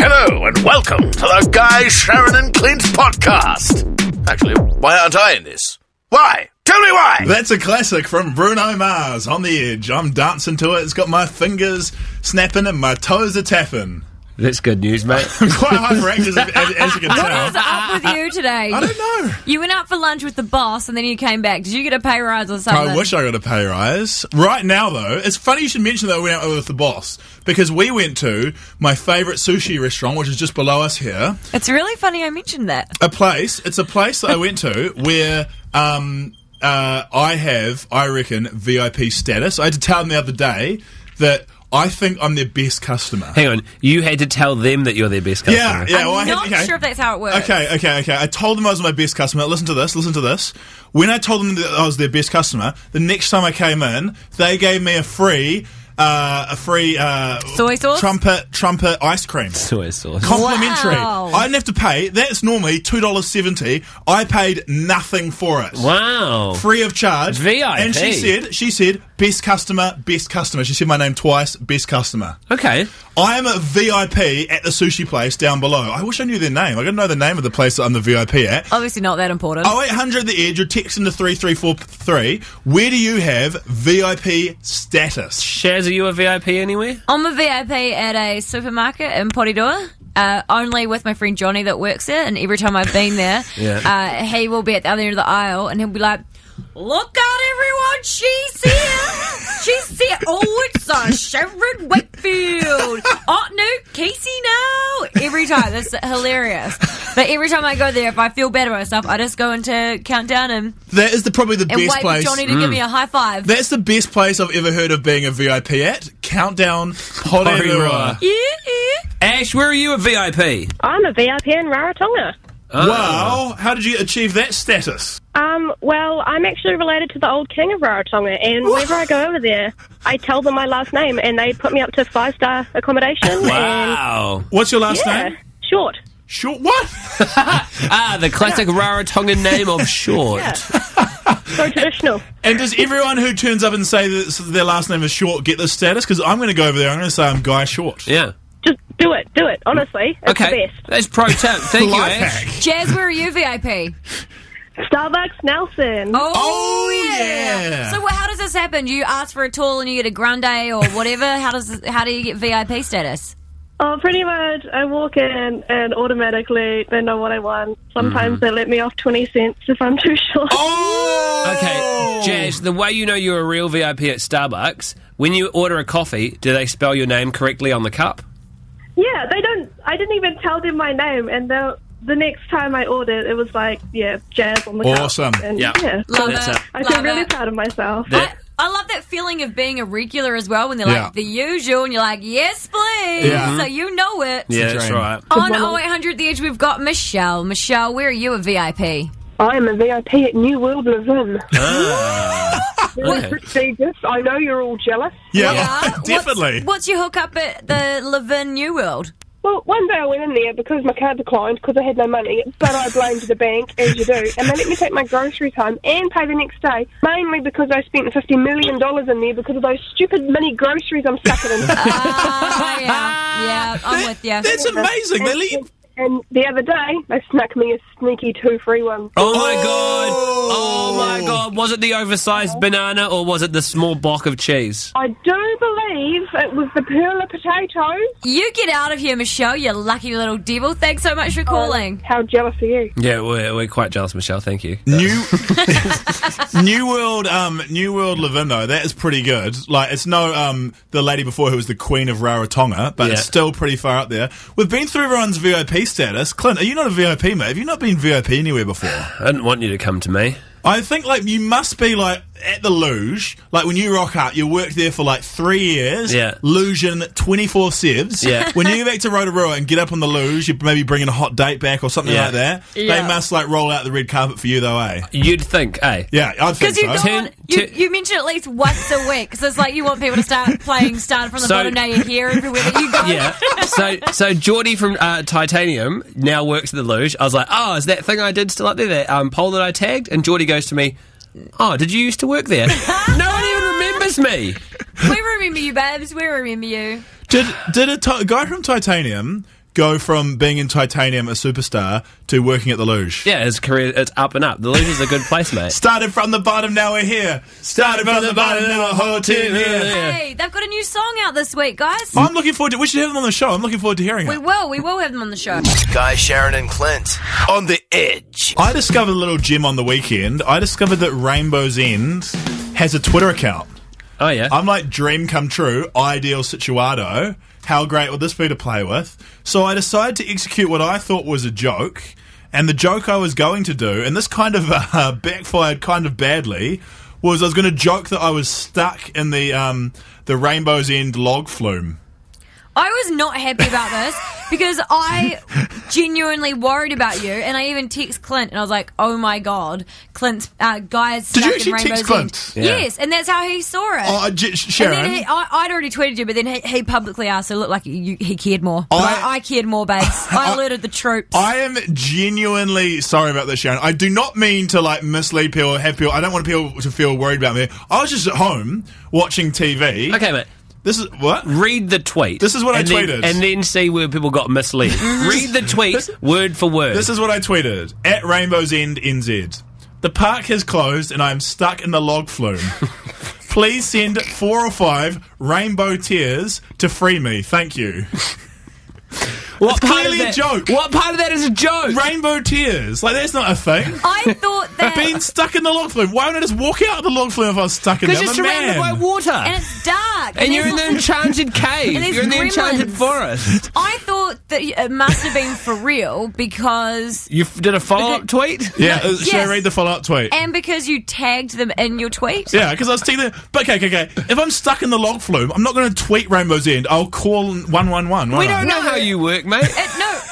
Hello and welcome to the Guy, Sharyn and Clint podcast. Actually, why aren't I in this? Why? Tell me why! That's a classic from Bruno Mars, On the Edge. I'm dancing to it. It's got my fingers snapping and my toes are tapping. That's good news, mate. I'm quite hyperactive, as you can tell. What is up with you today? I don't know. You went out for lunch with the boss and then you came back. Did you get a pay rise or something? I wish I got a pay rise. Right now, though, it's funny you should mention that we went out with the boss, because we went to my favourite sushi restaurant, which is just below us here. It's really funny I mentioned that. It's a place that I went to where I have, I reckon, VIP status. I had to tell them the other day that I think I'm their best customer. Hang on, you had to tell them that you're their best customer? Yeah. Well, I'm not sure if that's how it works. Okay. I told them I was my best customer. Listen to this. When I told them that I was their best customer, the next time I came in, they gave me a free soy sauce? Trumpet ice cream. Soy sauce. Complimentary. Wow. I didn't have to pay. That's normally $2.70. I paid nothing for it. Wow. Free of charge. VIP. And she said, best customer. She said my name twice, best customer. Okay. I am a VIP at the sushi place down below. I wish I knew their name. I gotta know the name of the place that I'm the VIP at. Obviously not that important. 0800 The Edge, you're texting to 3343. Where do you have VIP status? Shaz, are you a VIP anywhere? I'm a VIP at a supermarket in Porirua. Only with my friend Johnny that works there, and every time I've been there, he will be at the other end of the aisle and he'll be like, "Look out, everyone, she's here! She's here! Oh, it's Sharyn Wakefield! Oh, no, Casey now!" Every time. That's hilarious. But every time I go there, if I feel bad about myself, I just go into Countdown and That is probably the best wait place. for Johnny to give me a high five. That's the best place I've ever heard of being a VIP at. Countdown Porirua. Yeah. Ash, where are you a VIP? I'm a VIP in Rarotonga. Wow, how did you achieve that status? Well, I'm actually related to the old king of Rarotonga, and whenever I go over there, I tell them my last name, and they put me up to 5-star accommodation. Wow. What's your last And, name? Short. Short what? The classic Rarotongan name of Short. Yeah. So traditional. And does everyone who turns up and say that their last name is Short get this status? Because I'm going to go over there, I'm going to say I'm Guy Short. Yeah. Just do it. Honestly, it's the Okay. best. That's pro tip. Thank you, Life Ash. hack. Jazz, where are you VIP? Starbucks Nelson. Oh, yeah. So how does this happen? Do you ask for a tall and you get a grande or whatever? How do you get VIP status? Oh, pretty much. I walk in and automatically they know what I want. Sometimes they let me off 20 cents if I'm too short. Oh! Okay, Jazz, the way you know you're a real VIP at Starbucks, when you order a coffee, do they spell your name correctly on the cup? Yeah, they don't. I didn't even tell them my name, and the next time I ordered, it was like, Jazz on the cup. Awesome. And Yeah. Love That's it. it. I feel Love really it. proud of myself. I love that feeling of being a regular as well when they're Yeah. like the usual and you're like, yes, please. Yeah. So you know it. Yeah, that's dream. right. On 0800 The Edge, we've got Michelle. Michelle, where are you a VIP? I am a VIP at New World Levin. Very Okay. prestigious. I know you're all jealous. Yeah, definitely. What's your hookup at the Levin New World? Well, one day I went in there because my card declined because I had no money, but I blamed the bank, as you do, and they let me take my groceries home and pay the next day, mainly because I spent $50 million in there because of those stupid mini groceries I'm sucking in. Yeah, I'm with you. That's amazing. They let you... And the other day, they snuck me a sneaky 2 free ones. Oh my god! Oh my god! Was it the oversized banana or was it the small block of cheese? I do believe it was the Perla potatoes. You get out of here, Michelle, you lucky little devil. Thanks so much for calling. How jealous are you? Yeah, we're quite jealous, Michelle. Thank you. New World Levin, though, that is pretty good. Like, it's no the lady before who was the Queen of Rarotonga, but it's still pretty far up there. We've been through everyone's VIP status. Clint, are you not a VIP, mate? Have you not been VIP anywhere before? I didn't want you to come to me. I think, like, you must be, like, at the luge. Like, when you rock up, you worked there for, like, 3 years. Yeah. Lugeing 24/7. Yeah. When you go back to Rotorua and get up on the luge, you maybe bringing a hot date back or something like that. Yeah. They must, like, roll out the red carpet for you, though, eh? You'd think, eh? Yeah, I'd think Because so. you mention at least once a week. So it's like you want people to start playing Start from the Bottom. Now you're here everywhere that you go. Yeah. So Geordie from Titanium now works at the luge. I was like, oh, is that thing I did still up there? That pole that I tagged? And Geordie goes to me, oh, did you used to work there? No one even remembers me. We remember you, babes. We remember you. Did a guy from Titanium go from being in Titanium, a superstar, to working at the Luge? Yeah, his career, it's up and up. The Luge is a good place, mate. Started from the bottom, now we're here. Started from the bottom, now a whole team here. Hey, they've got a new song out this week, guys. I'm looking forward to. We should have them on the show. I'm looking forward to hearing it. We will have them on the show. Guy, Sharyn and Clint on the edge. I discovered a little gem on the weekend. I discovered that Rainbow's End has a Twitter account. Oh, yeah? I'm like, dream come true, ideal situado. How great would this be to play with? So I decided to execute what I thought was a joke. And the joke I was going to do, and this kind of backfired kind of badly, was I was going to joke that I was stuck in the Rainbow's End log flume. I was not happy about this because I genuinely worried about you, and I even text Clint, and I was like, "Oh my god, Clint's guys stuck Did you in actually Rainbow's text Clint? End." Yeah. Yes, and that's how he saw it. Oh, Sharyn. And then I'd already tweeted you, but then he publicly asked, so it looked like he cared more. I cared more, babes. I alerted the troops. I am genuinely sorry about this, Sharyn. I do not mean to like mislead people or have people. I don't want people to feel worried about me. I was just at home watching TV. Okay, mate. This is what? Read the tweet. This is what I tweeted. And then see where people got misled. Read the tweet word for word. This is what I tweeted. At Rainbow's End NZ. The park has closed and I'm stuck in the log flume. Please send 4 or 5 rainbow tears to free me. Thank you. What It's part clearly of a that, joke. What part of that is a joke? Rainbow tears. Like, that's not a thing. I thought that... Being stuck in the log flume. Why wouldn't I just walk out of the log flume if I was stuck in there? Because you're I'm a surrounded by man. water. And it's dark. And you're in the there's enchanted cave. And there's You're in the enchanted gremlins. forest. I thought that it must have been for real because... You did a follow-up tweet? Yeah, should I Yes. read the follow-up tweet? And because you tagged them in your tweet. Yeah, because I was tweeting. But okay. If I'm stuck in the log flume, I'm not going to tweet Rainbow's End. I'll call 111. We don't know how you work, mate.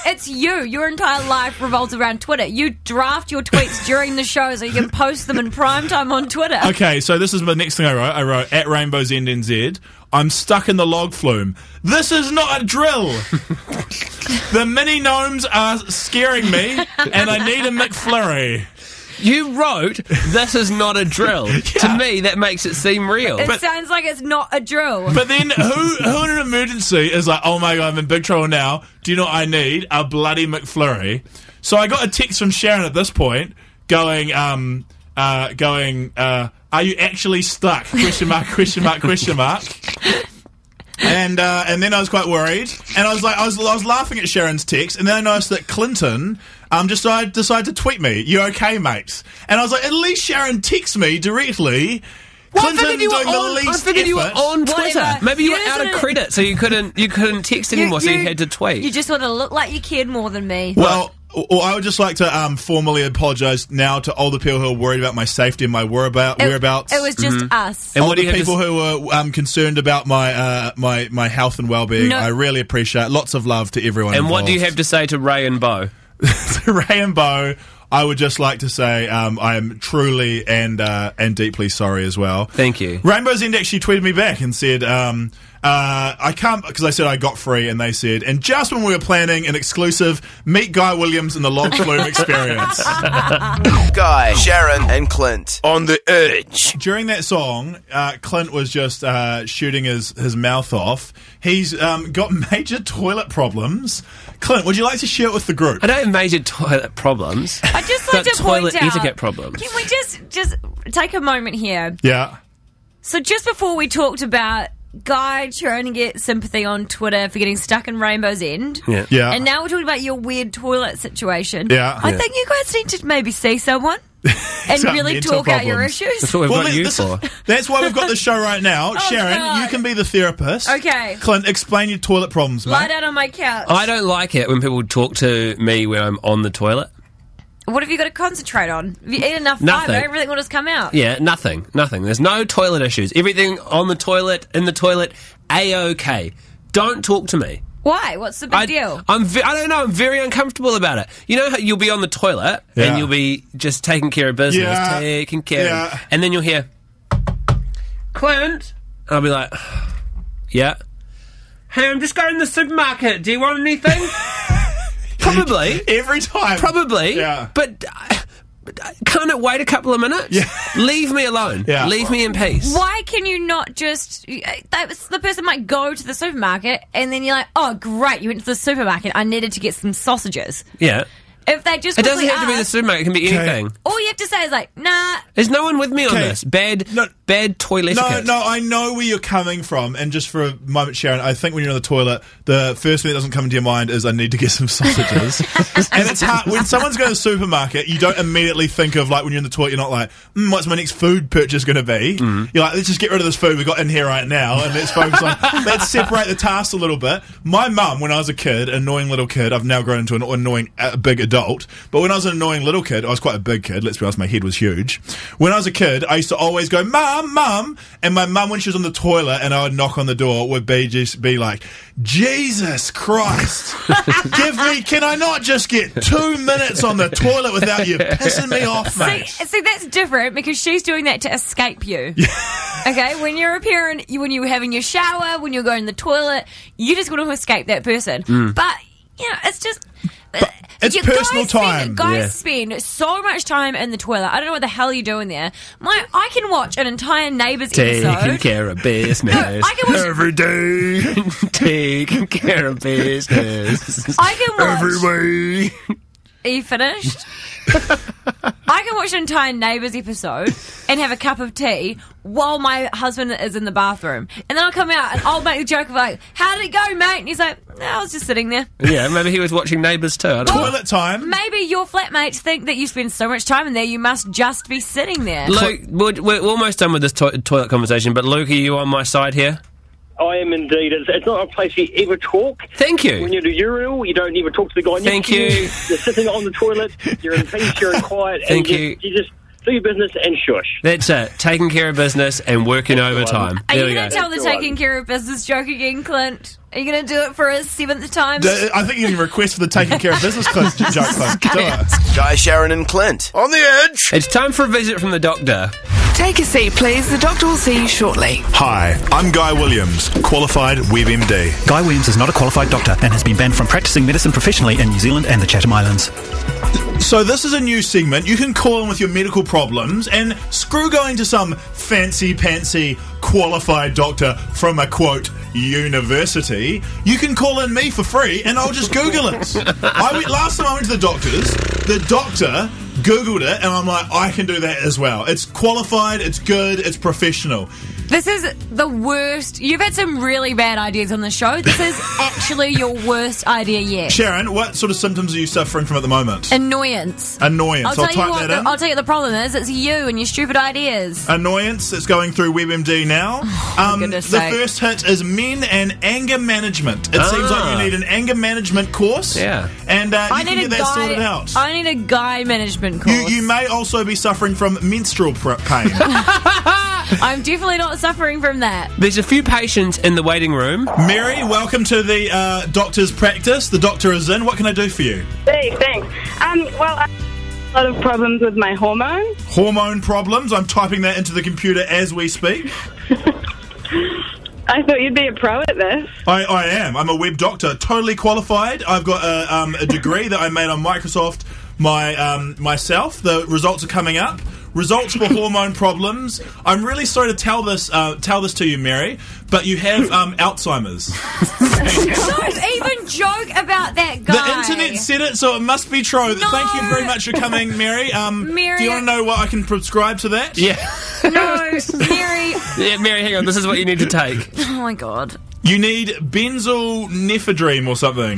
It's you. Your entire life revolves around Twitter. You draft your tweets during the show so you can post them in prime time on Twitter. Okay, so this is the next thing I wrote. I wrote, at Rainbow's End NZ, I'm stuck in the log flume. This is not a drill. The mini gnomes are scaring me, and I need a McFlurry. You wrote, this is not a drill. To me, that makes it seem real. It sounds like it's not a drill. But then who in an emergency is like, oh my God, I'm in big trouble now. Do you know what I need? A bloody McFlurry. So I got a text from Sharyn at this point going, are you actually stuck? Question mark. And then I was quite worried, and I was laughing at Sharon's text, and then I noticed that Clinton just decided to tweet me, "You okay, mate?" And I was like, at least Sharyn texts me directly. Clinton doing the least I figured you were effort. on Twitter. Whatever. Maybe you You were out of just- credit, so you couldn't text anymore, so you had to tweet. You just want to look like you cared more than me. Well, I would just like to formally apologise now to all the people who are worried about my safety and my whereabouts. It was just us. And all what do the you have to people who were concerned about my health and well-being. No. I really appreciate it. Lots of love to everyone And what do you involved. have to say to Ray and Bo? To Ray and Bo, I would just like to say I am truly and deeply sorry as well. Thank you. Rainbow's End actually tweeted me back and said, I can't, because I said I got free, and they said, and just when we were planning an exclusive Meet Guy Williams in the Log Flume experience. Guy, Sharyn and Clint on the edge. During that song, Clint was just shooting his mouth off. He's got major toilet problems. Clint, would you like to share it with the group? I don't have major toilet problems. I just like But to point toilet out. etiquette problems. Can we just take a moment here? Yeah. So just before we talked about Guy trying to get sympathy on Twitter for getting stuck in Rainbow's End. Yeah. And now we're talking about your weird toilet situation. Yeah. I think you guys need to maybe see someone and Some really mental talk out your problems. issues. That's what we've got you this for. That's why we've got this show right now. Sharyn, God. you can be the therapist. Okay. Clint, explain your toilet problems, mate. Lie down on my couch. I don't like it when people talk to me when I'm on the toilet. What have you got to concentrate on? Have you eaten enough Nothing. fibre? Everything will just come out. Yeah, nothing. There's no toilet issues. Everything on the toilet, in the toilet, A-OK. Don't talk to me. Why? What's the big deal? I don't know. I'm very uncomfortable about it. You know how you'll be on the toilet Yeah. and you'll be just taking care of business, Yeah. taking care Yeah. of, and then you'll hear, Clint, and I'll be like, yeah. Hey, I'm just going to the supermarket. Do you want anything? Probably. Every time. Probably. Yeah. But can't it wait a couple of minutes? Yeah. Leave me alone. Yeah. Leave me in peace. Why can you not just... the person might go to the supermarket and then you're like, oh, great, you went to the supermarket. I needed to get some sausages. Yeah. If they just It doesn't have to be the ask, supermarket. It can be anything. all you have to say is like, nah. There's no one with me on Okay. this. Bad toilet etiquette. No, I know where you're coming from, and just for a moment, Sharyn, I think when you're in the toilet, the first thing that doesn't come into your mind is I need to get some sausages. And it's hard when someone's going to the supermarket, you don't immediately think of, like, when you're in the toilet, you're not like, what's my next food purchase going to be? You're like, let's just get rid of this food we got in here right now, and let's focus on, let's separate the tasks a little bit. My mum, when I was a kid, annoying little kid, I've now grown into an annoying big adult, but when I was an annoying little kid, I was quite a big kid, let's be honest, my head was huge. When I was a kid, I used to always go, Mum, and my mum, when she was on the toilet and I would knock on the door, would just be like, Jesus Christ, can I not just get 2 minutes on the toilet without you pissing me off, mate? See, that's different because she's doing that to escape you. Okay, when you're a parent, when you're having your shower, when you're going to the toilet, you just want to escape that person. But, it's just... It's personal time. Guys spend so much time in the toilet. I don't know what the hell you're doing there. I can watch an entire Neighbours episode. Taking care of business. No, I can watch every day. Taking care of business. I can watch... every way. Are you finished? I can watch an entire Neighbours episode and have a cup of tea while my husband is in the bathroom. And then I'll come out and I'll make the joke of like, how did it go, mate? And he's like, no, I was just sitting there. Yeah, maybe he was watching Neighbours too. I don't know. Toilet time. Maybe your flatmates think that you spend so much time in there, you must just be sitting there. Luke, we're almost done with this toilet conversation, but Luke, are you on my side here? I am indeed. It's not a place you ever talk. Thank you. When you're at a urinal, you don't even talk to the guy next to you. You're sitting on the toilet, you're in peace, you're in quiet, Thank and you. you just do your business and shush. That's it. Taking care of business and working overtime. Are There you we going to go. tell the taking care of business joke again, Clint? Are you going to do it for a 7th time? I think you can request for the taking care of business joke, Clint. Do it. Guy, Sharyn and Clint. On the edge. It's time for a visit from the doctor. Take a seat, please. The doctor will see you shortly. Hi, I'm Guy Williams, qualified WebMD. Guy Williams is not a qualified doctor and has been banned from practicing medicine professionally in New Zealand and the Chatham Islands. So this is a new segment. You can call in with your medical problems, and screw going to some fancy-pantsy qualified doctor from a, quote, university. You can call in me for free, and I'll just Google it. Last time I went to the doctor's, the doctor Googled it, and I'm like, I can do that as well. It's qualified, it's good, it's professional. This is the worst. You've had some really bad ideas on the show. This is actually your worst idea yet. Sharyn, what sort of symptoms are you suffering from at the moment? Annoyance. Annoyance. I'll type that in. I'll tell you what the problem is. It's you and your stupid ideas. Annoyance. It's going through WebMD now. The first hit is men and anger management. It seems like you need an anger management course. Yeah. And you can get that sorted out. I need a guy management course. You may also be suffering from menstrual pain. I'm definitely not suffering from that. There's a few patients in the waiting room. Mary, welcome to the doctor's practice. The doctor is in. What can I do for you? Hey, thanks. Well, I have a lot of problems with my hormones. Hormone problems. I'm typing that into the computer as we speak. I thought you'd be a pro at this. I am. I'm a web doctor, totally qualified. I've got a degree that I made on Microsoft myself. The results are coming up. Results for hormone problems. I'm really sorry to tell this to you, Mary, but you have Alzheimer's. Don't even joke about that guy. The internet said it, so it must be true. No. Thank you very much for coming, Mary. Mary, do you want to know what I can prescribe to that? Yeah. No, Mary. Yeah, Mary, hang on. This is what you need to take. Oh my god. You need benzoylnephrine or something.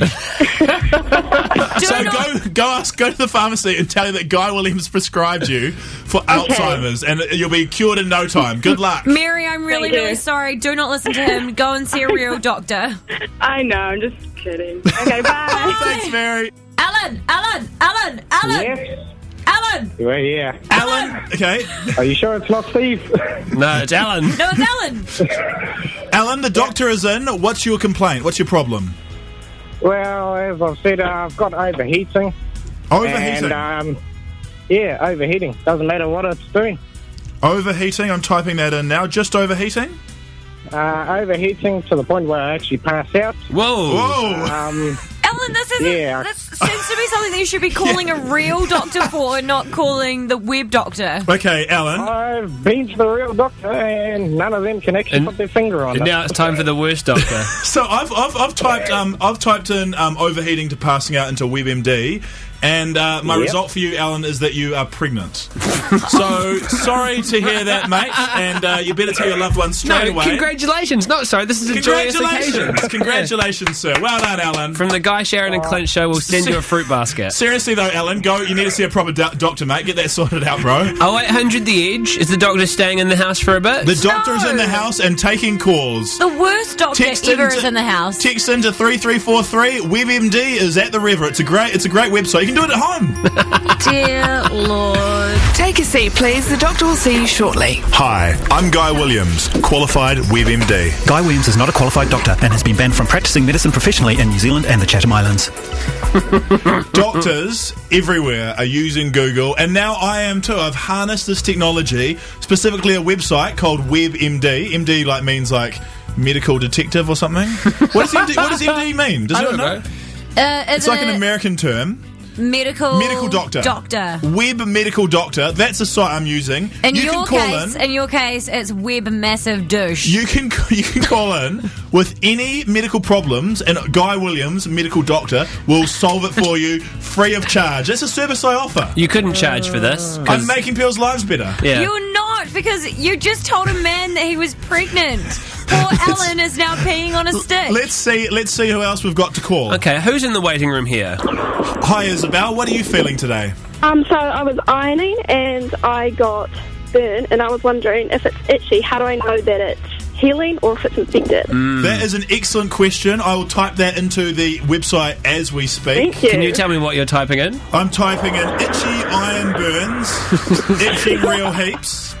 Go to the pharmacy and tell you that Guy Williams prescribed you for Alzheimer's, and you'll be cured in no time. Good luck. Mary, I'm really, really sorry. Do not listen to him. Go and see a real doctor. I know, I'm just kidding. Okay, bye. Thanks, Mary. Alan! Yes? Alan! Right here. Alan. Okay. Are you sure it's not Steve? No, it's Alan. No, it's Alan. Alan, the doctor is in. What's your complaint? What's your problem? Well, as I've said, I've got overheating. Overheating? And, overheating. Doesn't matter what it's doing. Overheating, I'm typing that in now. Just overheating? Overheating to the point where I actually pass out. Whoa. Whoa. Ellen, this seems to be something that you should be calling a real doctor for and not calling the web doctor. Okay, Alan. I've been to the real doctor and none of them can actually put their finger on it. Now it's time for the worst doctor. So I've typed in overheating to passing out into WebMD. And my result for you, Alan, is that you are pregnant. So, sorry to hear that, mate. And you better tell your loved ones straight away. Congratulations. No, sorry, this is a joyous occasion. Congratulations, sir. Well done, Alan. From the Guy, Sharyn and Clint show, we'll send you a fruit basket. Seriously, though, Alan, go. You need to see a proper doctor, mate. Get that sorted out, bro. 0800 The Edge. Is the doctor staying in the house for a bit? The doctor is in the house and taking calls. The worst doctor ever is in the house. Text into 3343. WebMD is at the river. It's a great website. You can do it at home. Dear Lord. Take a seat, please. The doctor will see you shortly. Hi, I'm Guy Williams, qualified WebMD. Guy Williams is not a qualified doctor and has been banned from practicing medicine professionally in New Zealand and the Chatham Islands. Doctors everywhere are using Google, and now I am too. I've harnessed this technology, specifically a website called WebMD. MD means medical detective or something. What does MD mean? Does anyone know? It's like an American term. Medical doctor. Web medical doctor. That's the site I'm using. In your case, it's web massive douche. You can call in with any medical problems, and Guy Williams, medical doctor, will solve it for you free of charge. That's a service I offer. You couldn't charge for this. I'm making people's lives better. Yeah. You're not, because you just told a man that he was pregnant. Poor Ellen is now peeing on a stick. Let's see who else we've got to call. Okay, who's in the waiting room here? Hi, Isabel. What are you feeling today? So I was ironing and I got burned, and I was wondering if it's itchy. How do I know that it's healing or if it's infected? That is an excellent question. I will type that into the website as we speak. Thank you. Can you tell me what you're typing in? I'm typing in itchy iron burns, itchy real heaps.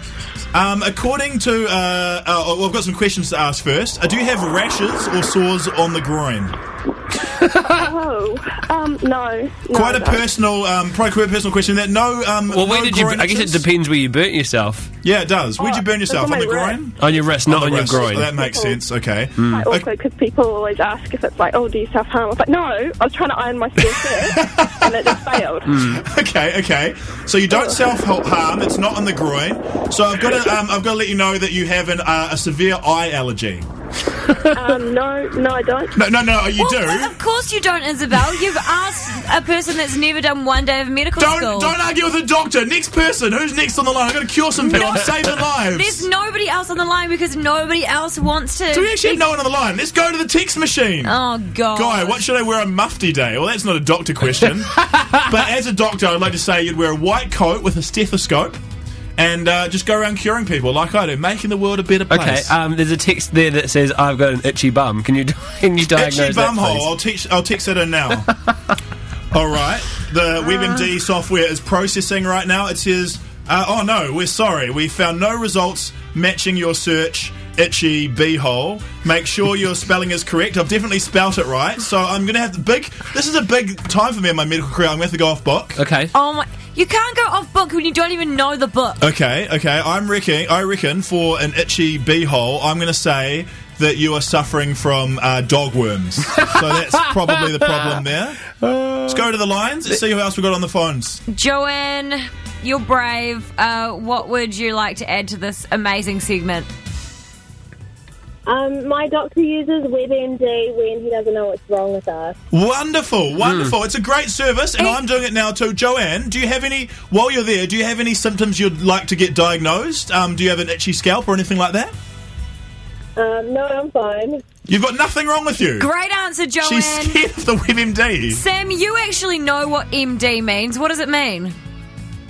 According to, I've got some questions to ask first. Do you have rashes or sores on the groin? No. Quite a personal question. That well, where did you? I guess it depends where you burnt yourself. Yeah, it does. Where'd you burn yourself? On the groin? On your wrist, not on your groin. That makes sense. Okay. Also, because people always ask if it's do you self harm? I was like, no, I was trying to iron my skin first, and it just failed. Okay. So you don't self harm. It's not on the groin. So I've got to let you know that you have a severe eye allergy. No, I don't. No, you do. Of course you don't, Isabel. You've asked a person that's never done one day of medical school. Don't argue with a doctor. Next person. Who's next on the line? I'm going to cure some people. I'm saving lives. There's nobody else on the line because nobody else wants to. Do we actually have no one on the line? Let's go to the text machine. Oh, God. Guy, what should I wear on Mufti Day? Well, that's not a doctor question. But as a doctor, I'd like to say you'd wear a white coat with a stethoscope. And just go around curing people like I do, making the world a better place. Okay, there's a text there that says, I've got an itchy bum. Can you diagnose itchy bum that, hole. I'll text it in now. All right. The WebMD software is processing right now. It says, oh no, we're sorry. We found no results matching your search, itchy beehole. Make sure your spelling is correct. I've definitely spelt it right. So I'm going to have this is a big time for me in my medical career. I'm going to have to go off book. Okay. Oh my... You can't go off book when you don't even know the book. Okay. I reckon for an itchy beehole, I'm going to say that you are suffering from dog worms. So that's probably the problem there. Let's go to the lines. Let's see who else we've got on the phones. Joanne, you're brave. What would you like to add to this amazing segment? My doctor uses WebMD when he doesn't know what's wrong with us. Wonderful. It's a great service, and I'm doing it now too. Joanne, while you're there, do you have any symptoms you'd like to get diagnosed? Do you have an itchy scalp or anything like that? No, I'm fine. You've got nothing wrong with you. Great answer, Joanne. She's scared of the WebMD. Sam, you actually know what MD means. What does it mean?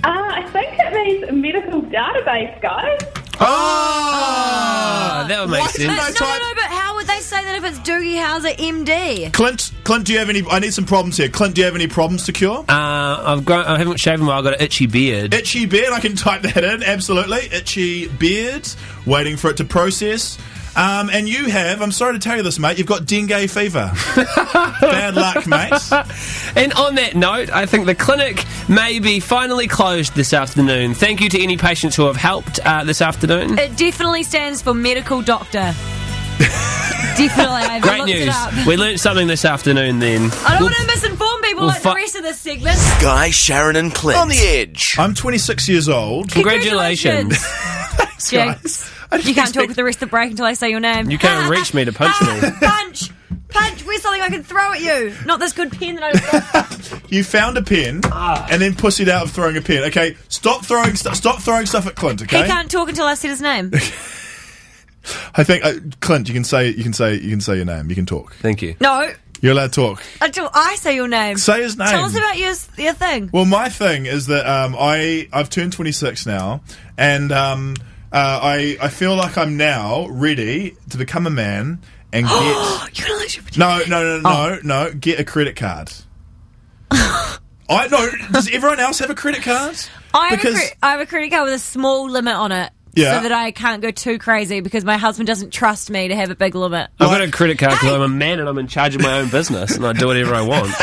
I think it means medical database, guys. Oh, that would make sense. No, but how would they say that if it's Doogie Howser MD? Clint, do you have any... I need some problems here. Clint, do you have any problems to cure? I haven't shaven well. I've got an itchy beard. Itchy beard, I can type that in, absolutely. Itchy beard, waiting for it to process. And you have, I'm sorry to tell you this, mate, you've got dengue fever. Bad luck, mate. And on that note, I think the clinic may be finally closed this afternoon. Thank you to any patients who have helped this afternoon. It definitely stands for medical doctor. Definitely, I've Great looked news. it up. We learnt something this afternoon then. I don't want to misinform people like the rest of this segment. Guy, Sharyn and Clint. On the edge. I'm 26 years old. Congratulations. Jinx. You can't talk with the rest of the break until I say your name. You can't reach me to punch me. Punch! Where's something I can throw at you? Not this good pen that I just got. You found a pen and then pussied out of throwing a pen. Okay, stop throwing stuff at Clint. Okay. He can't talk until I said his name. I think Clint, you can say your name. You can talk. Thank you. No. You're allowed to talk. Until I say your name. Say his name. Tell us about your thing. Well, my thing is that I've turned 26 now, and I feel like I'm now ready to become a man and get. You're gonna lose your virginity. No. Get a credit card. Does everyone else have a credit card? I have a credit card with a small limit on it. Yeah. So that I can't go too crazy because my husband doesn't trust me to have a big limit. I've got a credit card because I'm a man and I'm in charge of my own business and I do whatever I want.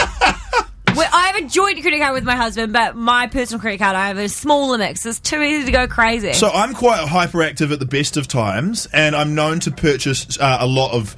Well, I have a joint credit card with my husband, but my personal credit card, I have a small limit because it's too easy to go crazy. So I'm quite hyperactive at the best of times, and I'm known to purchase a lot of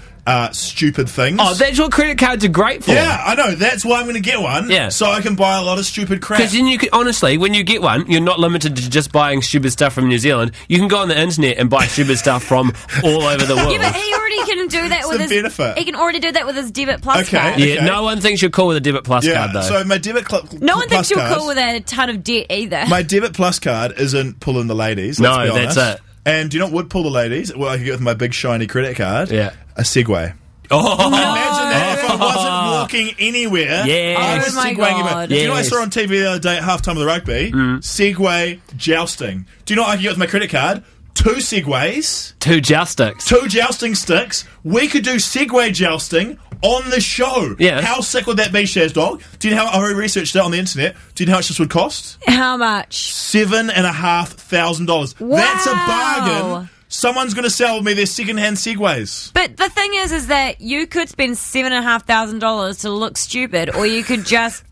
stupid things. Oh, that's what credit cards are great for. Yeah, I know. That's why I'm going to get one. Yeah. So I can buy a lot of stupid crap. Because then you can, honestly, when you get one, you're not limited to just buying stupid stuff from New Zealand. You can go on the internet and buy stupid stuff from all over the world. Yeah, but he already can do that with his benefit. He can already do that with his Debit Plus card. Yeah, no one thinks you're cool with a Debit Plus card, though. So my Debit No one thinks you're cool with a ton of debt either. My Debit Plus card isn't pulling the ladies. No, Let's be honest. that's it. And do you know what would pull the ladies? Well, I could get with my big shiny credit card. Yeah. A Segway. Oh, imagine that if I wasn't walking anywhere. Yeah. I was Oh my Segwaying God. about. Do you know what I saw on TV the other day at halftime of the rugby? Segway jousting. Do you know what I could get with my credit card? 2 Segways. 2 jousticks. 2 jousting sticks. We could do Segway jousting on the show. Yeah. How sick would that be, Shaz Dog? Do you know how I researched it on the internet? Do you know how much this would cost? How much? $7,500. Wow. That's a bargain. Someone's going to sell me their second-hand Segways. But the thing is that you could spend $7,500 to look stupid, or you could just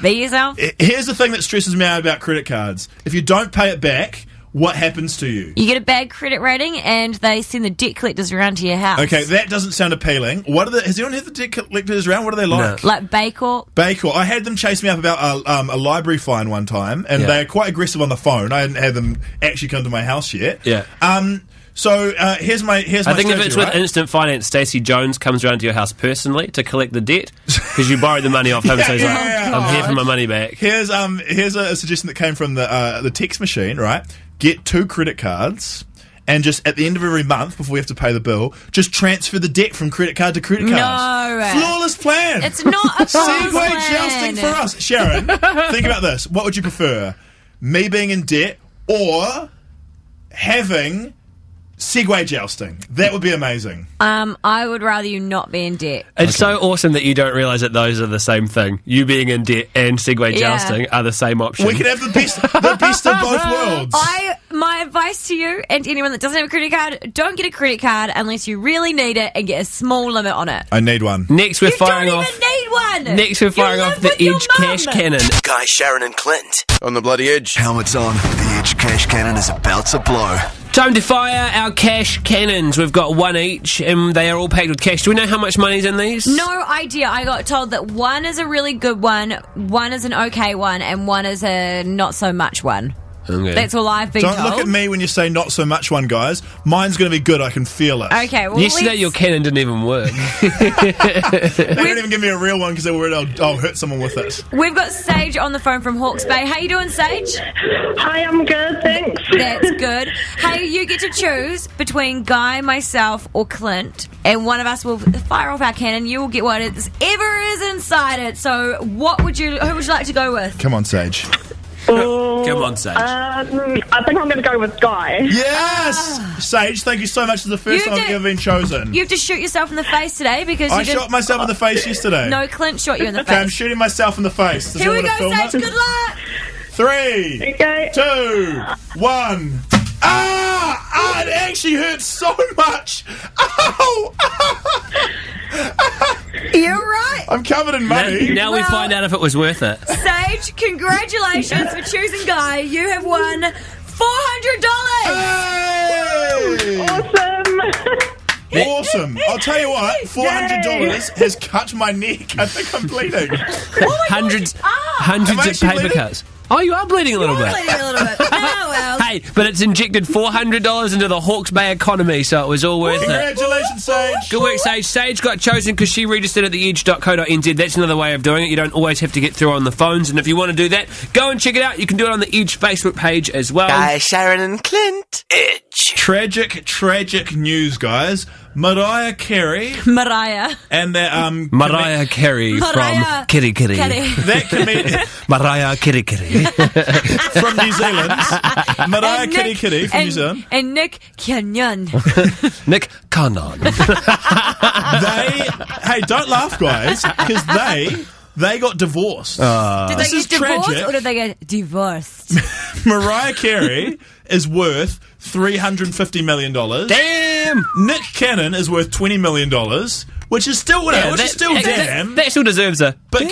be yourself. Here's the thing that stresses me out about credit cards. If you don't pay it back, what happens to you? You get a bad credit rating, and they send the debt collectors around to your house. Okay, that doesn't sound appealing. Has anyone had the debt collectors around? What are they like? No. Like Baycourt. Baycourt. I had them chase me up about a library fine one time, and they're quite aggressive on the phone. I hadn't had them actually come to my house yet. Yeah. So here's my I think strategy, if it's with Instant Finance, Stacey Jones comes around to your house personally to collect the debt because you borrowed the money off him. So he's like, I'm here for my money back. Here's a suggestion that came from the text machine. Right, get 2 credit cards. And just at the end of every month, before we have to pay the bill, just transfer the debt from credit card to credit card. No. Flawless plan. It's not a flawless Segway plan. jousting for us. Sharyn, think about this. What would you prefer? Me being in debt or having Segway jousting? That would be amazing. I would rather you not be in debt. It's so awesome that you don't realise that those are the same thing. You being in debt and Segway jousting are the same option. We could have the best of both worlds. My advice to you and to anyone that doesn't have a credit card, don't get a credit card unless you really need it and get a small limit on it. I need one. Next we're firing don't off. even need one. Next we're firing off the Edge Cash Cannon. Guy, Sharyn and Clint. On the bloody edge. Helmets on. The Edge Cash Cannon is about to blow. Time to fire our cash cannons. We've got 1 each, and they are all packed with cash. Do we know how much money's in these? No idea. I got told that one is a really good one is an okay one, and one is a not so much one. Okay. That's all I've been Don't told. look at me when you say not so much one, guys. Mine's going to be good. I can feel it. Okay, well, Yesterday your cannon didn't even work. They don't even give me a real one because they're worried I'll hurt someone with it. We've got Sage on the phone from Hawke's Bay. How you doing, Sage? Hi, I'm good, thanks. That's good. Hey, you get to choose between Guy, myself, or Clint, and one of us will fire off our cannon. You will get whatever is inside it. So, who would you like to go with? Come on, Sage. Come on, Sage. I think I'm going to go with Guy. Yes! Sage, thank you so much. This is the first time I've ever been chosen. You have to shoot yourself in the face today because I shot myself in the face yesterday. No, Clint shot you in the Okay, I'm face. shooting myself in the face. Does Here we anyone go, wanna film Sage. it? Good luck. 3, 2, 1. Ah! It actually hurts so much. Ow! You're right. I'm covered in money. Now we find out if it was worth it. Sage, congratulations for choosing Guy. You have won $400. Hey! Awesome. Awesome. I'll tell you what, $400 has cut my neck. I think I'm bleeding. Hundreds Am I of actually paper bleeding? cuts. Oh, you are bleeding a little bit. Hey, but it's injected $400 into the Hawke's Bay economy, so it was all worth it. Congratulations, Sage. Good work, Sage. Sage got chosen because she registered at theedge.co.nz. That's another way of doing it. You don't always have to get through on the phones, and if you want to do that, go and check it out. You can do it on the Edge Facebook page as well. Guys, Sharyn and Clint. Edge. Tragic news, guys. Mariah Carey. And that Mariah Carey from Kitty Kitty. That comedian Mariah Kitty Kitty from New Zealand. Mariah Kitty Kitty from New Zealand. And Nick Cannon. Nick Cannon. Hey, don't laugh, guys, because they got divorced. Did they get divorced or did they get divorced? Mariah Carey is worth $350 million. Damn! Nick Cannon is worth $20 million, which is still damn. That still deserves a. But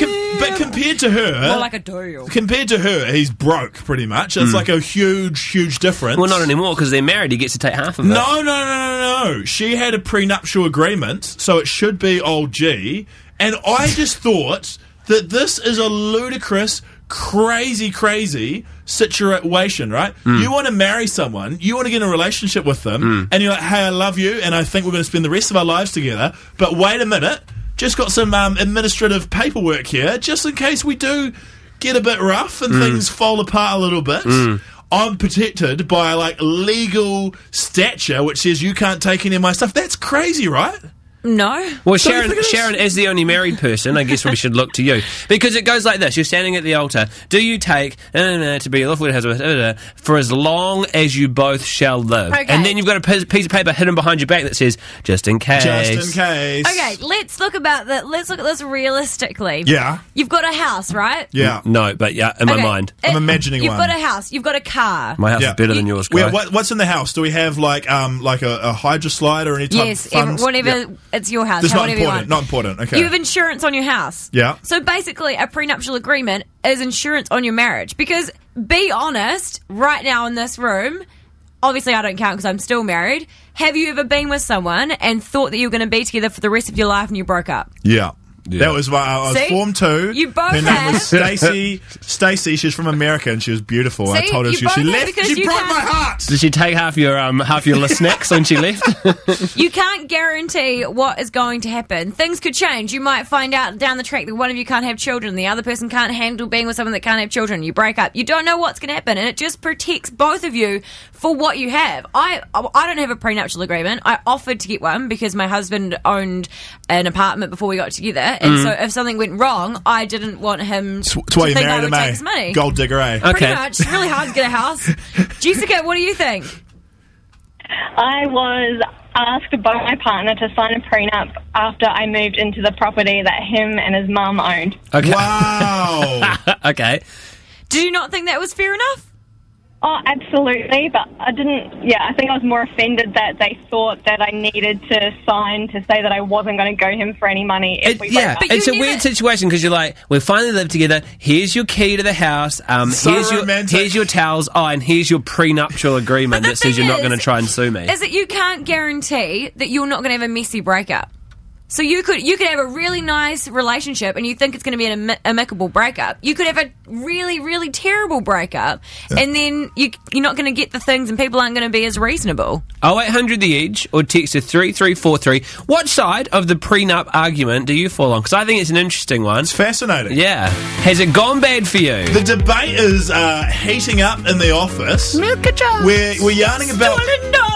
compared to her, more like a deal. Compared to her, he's broke pretty much. It's like a huge difference. Well, not anymore because they're married. He gets to take half of it. No. She had a prenuptial agreement, so it should be old G. And I just thought that this is a ludicrous, crazy situation, right? You want to marry someone, you want to get in a relationship with them, and you're like, hey, I love you, and I think we're going to spend the rest of our lives together, but wait a minute, just got some administrative paperwork here, just in case we do get a bit rough and things fall apart a little bit. I'm protected by, legal stature, which says you can't take any of my stuff. That's crazy, right? No. Well, Sharyn, as the only married person, I guess we should look to you. Because it goes like this. You're standing at the altar. Do you take to be lawful husband for as long as you both shall live? Okay. And then you've got a piece of paper hidden behind your back that says, just in case. Just in case. Okay, let's look at this realistically. Yeah. You've got a house, right? Yeah. No, but yeah, in my mind. I'm imagining You've one. got a house. You've got a car. My house is better than yours, guy. What's in the house? Do we have, a hydro slide or any type of funds? Whatever. Yeah. It's your house. That's whatever you want. not important. Okay. You have insurance on your house. Yeah. So basically, a prenuptial agreement is insurance on your marriage. Because, be honest, right now in this room, obviously I don't count because I'm still married. Have you ever been with someone and thought that you were going to be together for the rest of your life and you broke up? Yeah. That was I was Form 2. You both Her name was Stacey. She's from America and she was beautiful. See, I told her she left. She broke my heart. Did she take half your snacks when she left? You can't guarantee what is going to happen. Things could change. You might find out down the track that one of you can't have children, the other person can't handle being with someone that can't have children. You break up. You don't know what's going to happen, and it just protects both of you for what you have. I don't have a prenuptial agreement. I offered to get one because my husband owned an apartment before we got together. And so if something went wrong, I didn't want him to think I would take his money. Gold digger, eh? Okay. Pretty much. It's really hard to get a house. Jessica, what do you think? I was asked by my partner to sign a prenup after I moved into the property that him and his mum owned. Okay. Wow. Okay. Do you not think that was fair enough? Oh, absolutely, but I didn't, I think I was more offended that they thought that I needed to sign to say that I wasn't going to go him for any money if we broke up. It's a weird situation because you're like, we finally live together, here's your key to the house, here's your towels, and here's your prenuptial agreement that says you're not going to try and sue me. Is that you can't guarantee that you're not going to have a messy breakup. So you could have a really nice relationship and you think it's going to be an amicable breakup. You could have a really, really terrible breakup and then you're not going to get the things and people aren't going to be as reasonable. 0800 The Edge or text to 3343. What side of the prenup argument do you fall on? Because I think it's an interesting one. It's fascinating. Yeah. Has it gone bad for you? The debate is heating up in the office. We're yarning about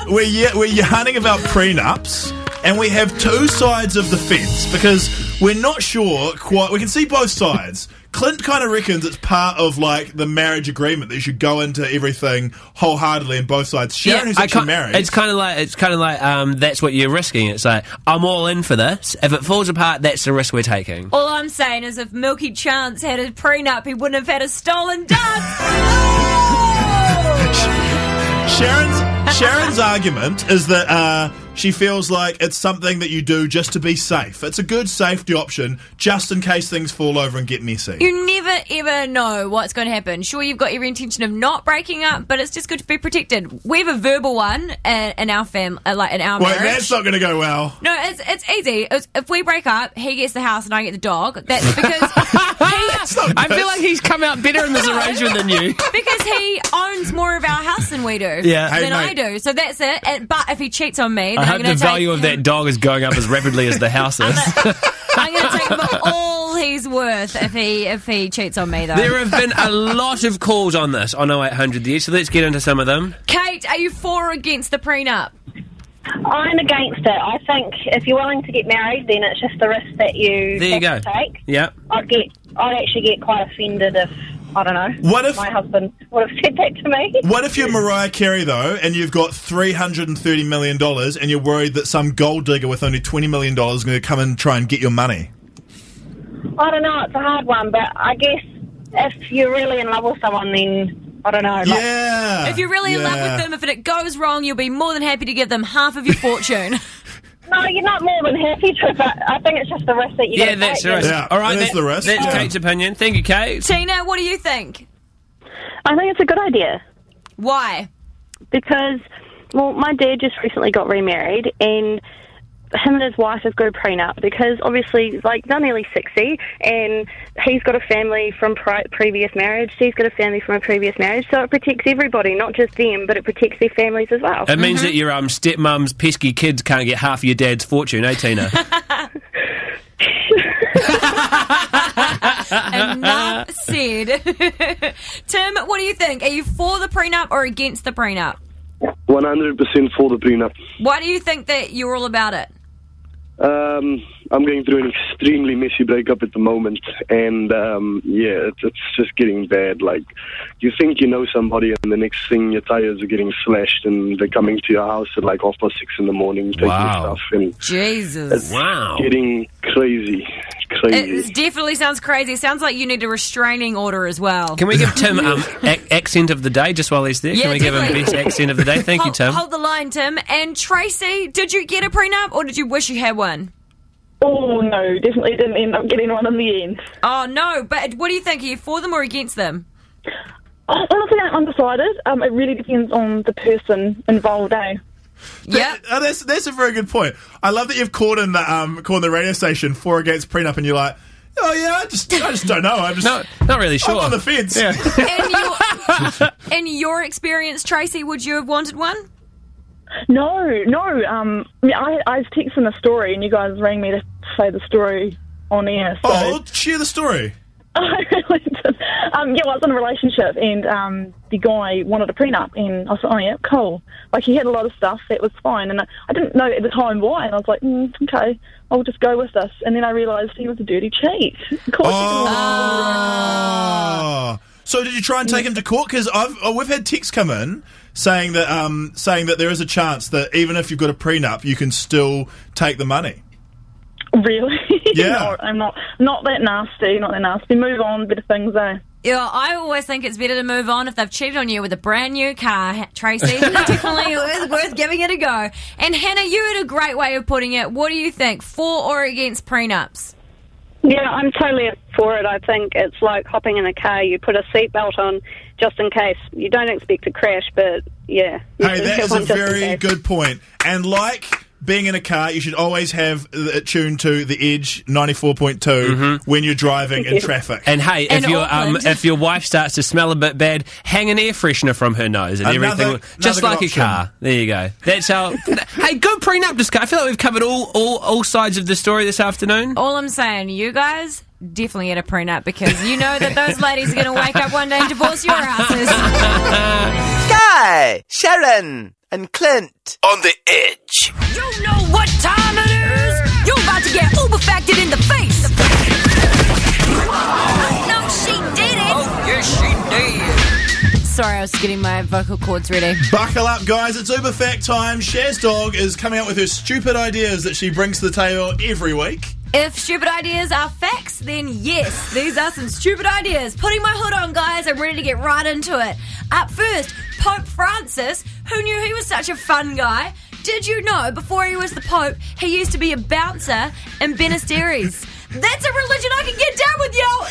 we're yarning about prenups. And we have two sides of the fence because we're not sure quite. We can see both sides. Clint kind of reckons it's part of the marriage agreement that you should go into everything wholeheartedly on both sides. Sharyn, who's actually married, it's kind of like that's what you're risking. It's like I'm all in for this. If it falls apart, that's the risk we're taking. All I'm saying is, if Milky Chance had a prenup, he wouldn't have had a stolen dance. Sharon's argument is that she feels like it's something that you do just to be safe. It's a good safety option just in case things fall over and get messy. You never, ever know what's going to happen. Sure, you've got every intention of not breaking up, but it's just good to be protected. We have a verbal one in our family, like in our marriage. Well, that's not going to go well. No, it's easy. If we break up, he gets the house and I get the dog. That's because I feel like he's come out better in this arrangement than you. Because he owns more of our house than we do. Yeah. Than I do. So that's it. But if he cheats on me, then I hope the value of that dog is going up as rapidly as the house is. I'm going to take him for all he's worth if he cheats on me, though. There have been a lot of calls on this on 0800 The Edge, so let's get into some of them. Kate, are you for or against the prenup? I'm against it. I think if you're willing to get married, then it's just the risk that you have to take. Yeah. I'd actually get quite offended if, I don't know, my husband would have said that to me. What if you're Mariah Carey, though, and you've got $330 million and you're worried that some gold digger with only $20 million is going to come and try and get your money? I don't know. It's a hard one, but I guess if you're really in love with someone, then I don't know. Yeah. If you're really in love with them, if it goes wrong, you'll be more than happy to give them half of your fortune. No, you're not more than happy to, but I think it's just the risk that you Yeah, that's the risk. Yeah, all right, that's the risk. That's Kate's opinion. Thank you, Kate. Tina, what do you think? I think it's a good idea. Why? Because, well, my dad just recently got remarried, and him and his wife have got a prenup because obviously, like, they're nearly 60 and he's got a family from previous marriage, she's got a family from a previous marriage, so it protects everybody, not just them, but it protects their families as well. It means that your stepmum's pesky kids can't get half of your dad's fortune, eh, Tina? Enough said. Tim, what do you think? Are you for the prenup or against the prenup? 100% for the prenup. Why do you think that you're all about it? I'm going through an extremely messy breakup at the moment, and it's just getting bad. Like, you think you know somebody, and the next thing your tires are getting slashed, and they're coming to your house at like 6:30 in the morning, taking stuff, and Jesus, it's getting crazy. It definitely sounds crazy. It sounds like you need a restraining order as well. Can we give Tim accent of the day just while he's there? Yeah, Can we give him best accent of the day? Thank you, Tim. Hold the line, Tim. And Tracy, did you get a prenup or did you wish you had one? Oh, no, definitely didn't end up getting one in the end. Oh, no, but what do you think? Are you for them or against them? Honestly, I'm undecided. It really depends on the person involved, eh? Yeah, that's a very good point. I love that you've called in the radio station for or against prenup, and you're like, oh yeah, I just don't know. I'm just not really sure. I'm on the fence. Yeah. In your experience, Tracy, would you have wanted one? No. I was texting a story, and you guys rang me to say the story on air. So. Oh, share the story. I really did. I was in a relationship, and the guy wanted a prenup, and I was like, oh yeah, cool. Like, he had a lot of stuff that was fine, and I didn't know at the time why, and I was like, okay, I'll just go with this. And then I realised he was a dirty cheat. So did you try and take him to court? Because we've had texts come in saying that there is a chance that even if you've got a prenup, you can still take the money. Really? Yeah. No, I'm not that nasty. Not that nasty. Move on, better things, eh? Yeah, I always think it's better to move on if they've cheated on you with a brand new car, Tracy. Definitely worth giving it a go. And Hannah, you had a great way of putting it. What do you think, for or against prenups? Yeah, I'm totally for it. I think it's like hopping in a car. You put a seatbelt on just in case. You don't expect to crash, but yeah. Hey, that is a very good point. And like being in a car, you should always have it tuned to the Edge 94.2 when you're driving in traffic. And hey, if your wife starts to smell a bit bad, hang an air freshener from her nose and everything, just like a car. There you go. That's how. Hey, good prenup discussion. I feel like we've covered all sides of the story this afternoon. All I'm saying, you guys definitely get a prenup because you know that those ladies are going to wake up one day and divorce your asses. Guy, Sharyn, and Clint on the Edge. You know what time it is? You're about to get UBERFACTed in the face. No, she did it. Oh, yes, she did. Sorry, I was getting my vocal cords ready. Buckle up, guys. It's UBERFACT time. Shaz Dog is coming out with her stupid ideas that she brings to the table every week. If stupid ideas are facts, then yes, these are some stupid ideas. Putting my hood on, guys, I'm ready to get right into it. Up first, Pope Francis. Who knew he was such a fun guy? Did you know, before he was the Pope, he used to be a bouncer in Buenos Aires? That's a religion I can get down with, yo!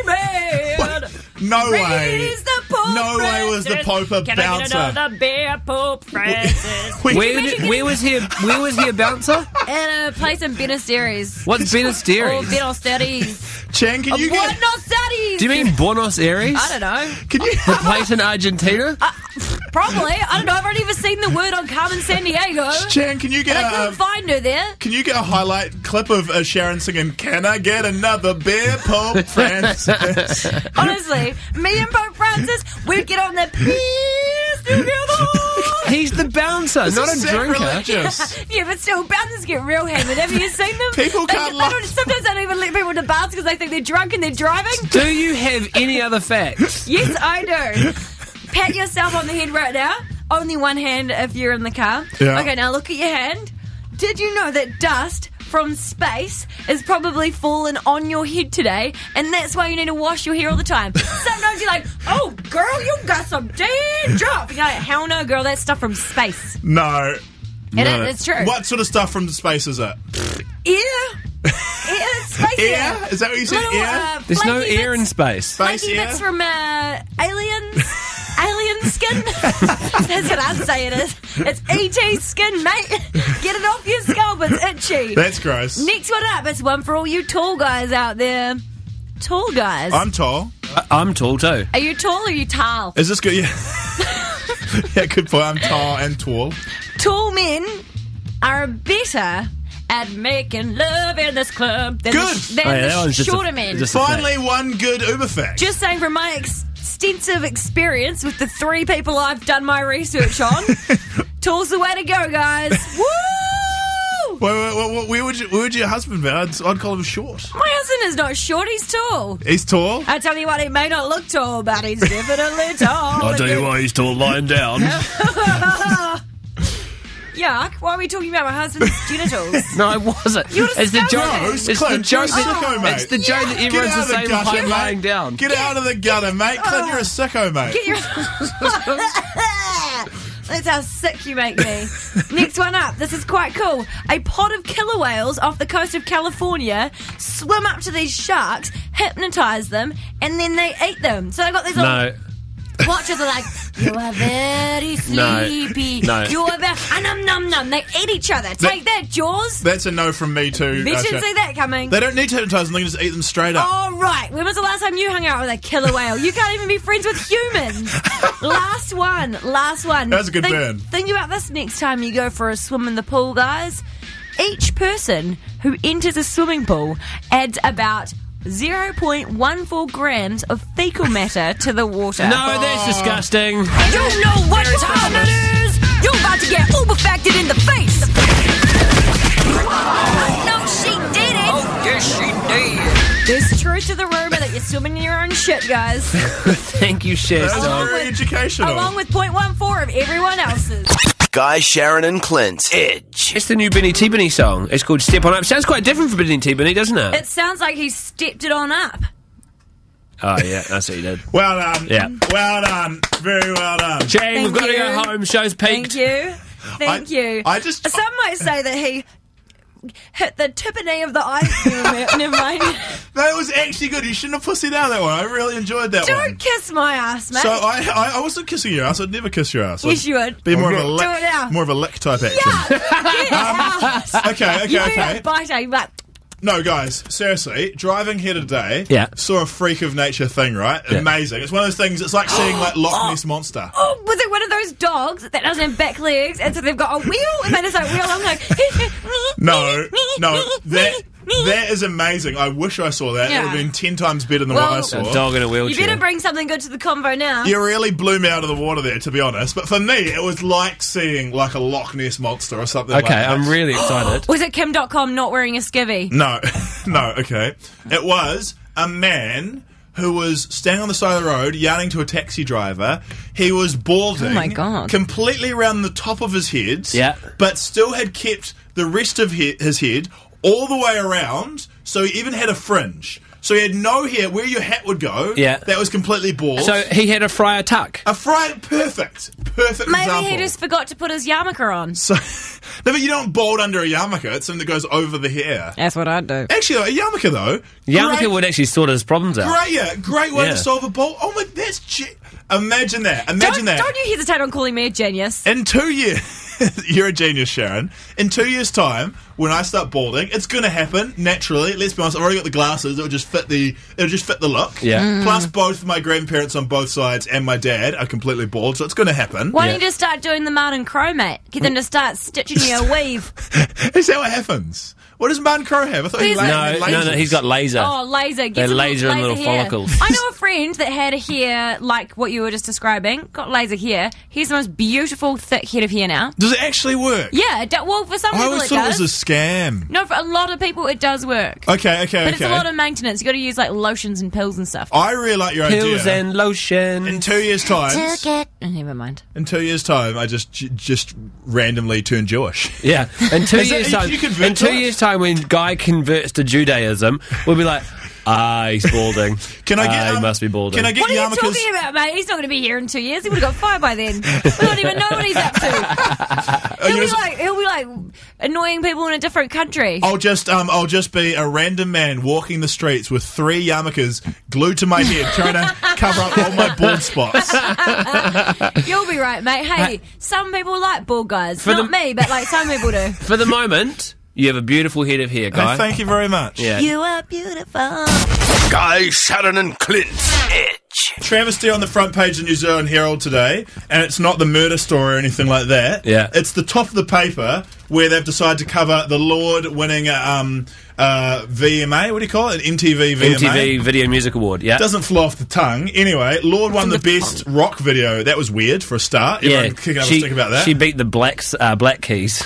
Amen! No way. Praise the Pope No way was the Pope a Can bouncer. I get another beer, Pope Francis? Where was he a bouncer? In a place in Buenos Aires. What's Buenos Oh, Aires? Buenos Aires. Chan, can you get... Buenos Aires! Do you mean Buenos Aires? I don't know. Can you... The place in Argentina? Probably. I don't know. I've only ever seen the word on Carmen Sandiego. Chan, can you get I couldn't find her there. Can you get a highlight clip of Sharyn singing, "Can I get another beer, Pope Francis"? Honestly, me and Pope Francis, we'd get on the piss together. He's the bouncer, This not is a drinker. sacrilegious. Yeah, but still, bouncers get real hammered. Have you seen them? People can't laugh. Sometimes they don't even let people into bars because they think they're drunk and they're driving. Do you have any other facts? Yes, I do. Pat yourself on the head right now. Only one hand if you're in the car. Yeah. Okay, now look at your hand. Did you know that dust from space is probably fallen on your head today, and that's why you need to wash your hair all the time? Sometimes you're like, oh, girl, you got some dandruff. You're like, hell no, girl, that's stuff from space. No. It's true. What sort of stuff from space is it? Space Air? Is that what you said, Little, air? There's no flaky air in space. Space Flaky air? bits from aliens. Alien skin. That's what I'd say it is. It's ET skin, mate. Get it off your scalp. It's itchy. That's gross. Next one up. It's one for all you tall guys out there. Tall guys. I'm tall. I'm tall too. Are you tall or are you tall? Is this good? Yeah. Yeah, good point. I'm tall and tall. Tall men are better at making love in this club than Good. the shorter men. Finally, one good Uber fact. Just saying from my extensive experience with the 3 people I've done my research on, tall's the way to go, guys. Woo! Wait, where would your husband be? I'd call him short. My husband is not short, he's tall. He's tall? I tell you what, he may not look tall, but he's definitely tall. I'll tell you why he's tall lying down. Yuck, why are we talking about my husband's genitals? No, I wasn't. You're It's the joke. disgusting. It's the Clint, joke. you're a sicko, mate. It's the joke that Get everyone's out the of the same gutter, height mate. lying down. Get out of the gutter, mate. Clint, you're a sicko, mate. Get your... That's how sick you make me. Next one up. This is quite cool. A pod of killer whales off the coast of California swim up to these sharks, hypnotise them, and then they eat them. So they've got these little... No. Watchers are like, you are very sleepy. No. You are very... num. They eat each other. Take that, Jaws. That's a no from me too. We didn't see that coming. They don't need to hypnotise them, they can just eat them straight up. All right. When was the last time you hung out with a killer whale? You can't even be friends with humans. Last one. That was a good burn. Think about this next time you go for a swim in the pool, guys. Each person who enters a swimming pool adds about 0.14 grams of fecal matter to the water. No, that's disgusting. You know what time it is? You're about to get UBERFACTed in the face. No, she did it. Oh, yes, she did. There's truth to the rumour that you're swimming in your own shit, guys. Thank you, Shaz. That's very educational. Along with 0.14 of everyone else's. Guy, Sharyn and Clint. Edge. It's the new Benny T. Benny song. It's called Step On Up. Sounds quite different for Benny T. Benny, doesn't it? It sounds like he stepped it on up. Oh, yeah, that's what he did. Well done. Yeah. Well done. Very well done. Jane, we've got to you. go home. Show's peaked. Thank you. Thank you. Some might say that he hit the tippity of the iceberg. Never mind. That was actually good. You shouldn't have pussied out that one. I really enjoyed that one. Don't kiss my ass, mate. So I wasn't kissing your ass. I'd never kiss your ass. Yes, you would. Be more of a Do lick, it now. more of a lick type action. Okay. You don't bite a but. No, guys, seriously, driving here today, saw a freak of nature thing, right? Yeah. Amazing. It's one of those things, it's like seeing like Loch Ness Monster. Oh, was it one of those dogs that doesn't have back legs and so they've got a wheel and they just like wheel along like... No, that is amazing. I wish I saw that. It would have been 10 times better than what I saw. A dog in a wheelchair. You better bring something good to the convo now. You really blew me out of the water there, to be honest. But for me, it was like seeing like a Loch Ness Monster or something like that. Okay, I'm really excited. Was it Kim.com not wearing a skivvy? No, okay. It was a man who was standing on the side of the road yelling to a taxi driver. He was balding. Oh my God. Completely around the top of his head. Yeah. But still had kept the rest of his head all the way around, so he even had a fringe. So he had no hair where your hat would go. Yeah. That was completely bald. So he had a friar tuck. Perfect Maybe example. he just forgot to put his yarmulke on. So, no, but you don't bald under a yarmulke. It's something that goes over the hair. That's what I'd do. Actually, a yarmulke, though. Yarmulke would actually sort his problems out. Great way to solve a bald. Oh, my, imagine that. Don't you hesitate on calling me a genius. In 2 years... You're a genius, Sharyn. In 2 years' time, when I start balding, it's going to happen naturally. Let's be honest. I've already got the glasses. It'll just fit the look. Yeah. Plus, both my grandparents on both sides and my dad are completely bald, so it's going to happen. Why don't you just start doing the Martin Crowe, mate? Get them to start stitching you a weave. Is that what happens? What does Martin Crowe have? I thought he No, he's got laser. Oh, laser. They're laser and little hair. follicles. I know a friend that had hair like what you were just describing. Got laser hair. He has the most beautiful, thick head of hair now. Does it actually work? Yeah. Well, for some I people always it thought does. it was a scam. No, for a lot of people it does work. Okay. But it's a lot of maintenance. You got to use like lotions and pills and stuff. I really like your idea. Pills and lotion. In 2 years' time. Never mind. In 2 years' time, I just randomly turn Jewish. Yeah. In 2 years' time. In 2 years' time, when Guy converts to Judaism, we'll be like, he's balding. He must be balding. Can I get What are you yarmulkes? talking about, mate? He's not going to be here in 2 years. He would have got fired by then. We don't even know what he's up to. He'll be like annoying people in a different country. I'll just be a random man walking the streets with 3 yarmulkes glued to my head, trying to cover up all my bald spots. You'll be right, mate. Hey, some people like bald guys. Not me, but like some people do. For the moment, you have a beautiful head of hair, Guy. Thank you very much. Yeah. You are beautiful. Guy, Sharyn and Clint's Edge. Travesty on the front page of the New Zealand Herald today, and it's not the murder story or anything like that. Yeah. It's the top of the paper where they've decided to cover the Lord winning VMA, what do you call it? An MTV VMA? MTV Video Music Award, yeah. Doesn't flow off the tongue. Anyway, Lord won the best rock video. That was weird for a start. Everyone kicking up a stick about that. She beat the Black Keys.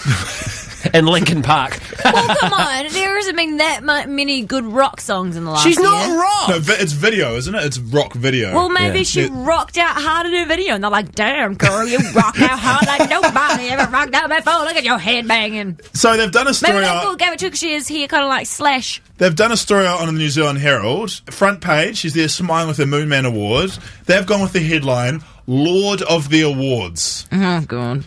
In Linkin Park. Well, come on. There hasn't been that many good rock songs in the last year. She's not rock. No, it's video, isn't it? It's rock video. Well, maybe she rocked out hard in her video, and they're like, damn, girl, you rock out hard like nobody ever rocked out before. Look at your head banging. So they've done a story Maybe they gave it to her because she has hair kind of like Slash. They've done a story on the New Zealand Herald. Front page, she's there smiling with her Moon Man Award. They've gone with the headline, Lord of the Awards. Oh, God.